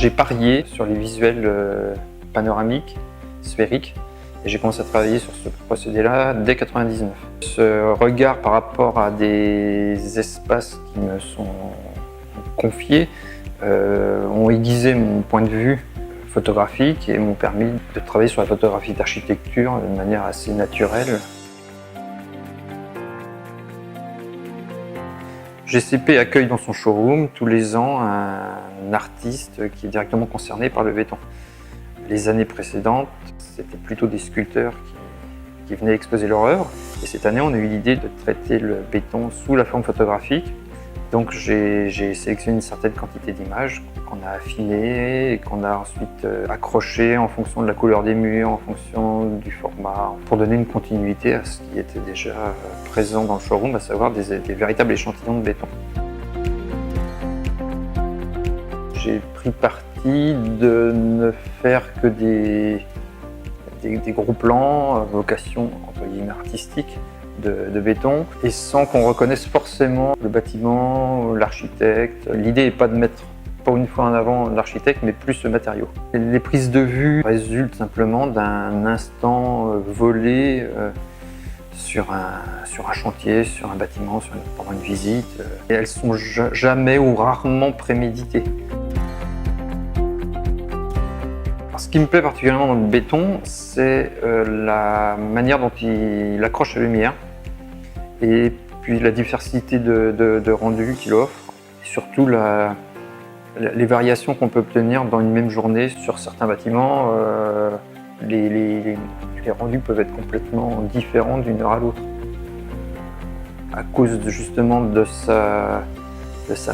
j'ai parié sur les visuels panoramiques, sphériques, et j'ai commencé à travailler sur ce procédé-là dès 1999. Ce regard par rapport à des espaces qui me sont confiés ont aiguisé mon point de vue photographique et m'ont permis de travailler sur la photographie d'architecture de manière assez naturelle. GCP accueille dans son showroom tous les ans un artiste qui est directement concerné par le béton. Les années précédentes, c'était plutôt des sculpteurs qui venaient exposer leur œuvre. Et cette année, on a eu l'idée de traiter le béton sous la forme photographique. Donc j'ai sélectionné une certaine quantité d'images qu'on a affinées et qu'on a ensuite accrochées en fonction de la couleur des murs, en fonction du format, pour donner une continuité à ce qui était déjà présent dans le showroom, à savoir des véritables échantillons de béton. J'ai pris parti de ne faire que des gros plans à vocation entre guillemets artistique de béton et sans qu'on reconnaisse forcément le bâtiment, l'architecte. L'idée n'est pas de mettre pas une fois en avant l'architecte, mais plus le matériau. Les prises de vue résultent simplement d'un instant volé sur un chantier, sur un bâtiment, pendant une visite. Et elles sont jamais ou rarement préméditées. Ce qui me plaît particulièrement dans le béton, c'est la manière dont il accroche la lumière et puis la diversité de rendus qu'il offre et surtout les variations qu'on peut obtenir dans une même journée sur certains bâtiments. Les rendus peuvent être complètement différents d'une heure à l'autre à cause justement de sa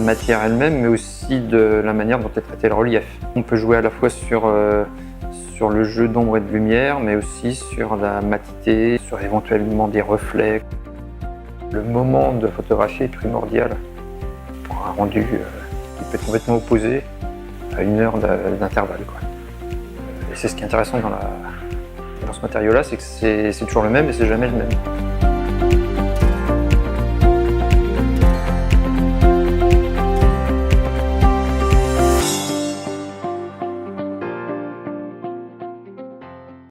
matière elle-même, mais aussi de la manière dont est traité le relief. On peut jouer à la fois sur le jeu d'ombre et de lumière, mais aussi sur la matité, sur éventuellement des reflets. Le moment de photographie est primordial pour un rendu qui peut être complètement opposé à une heure d'intervalle. Et c'est ce qui est intéressant dans ce matériau-là, c'est que c'est toujours le même et c'est jamais le même.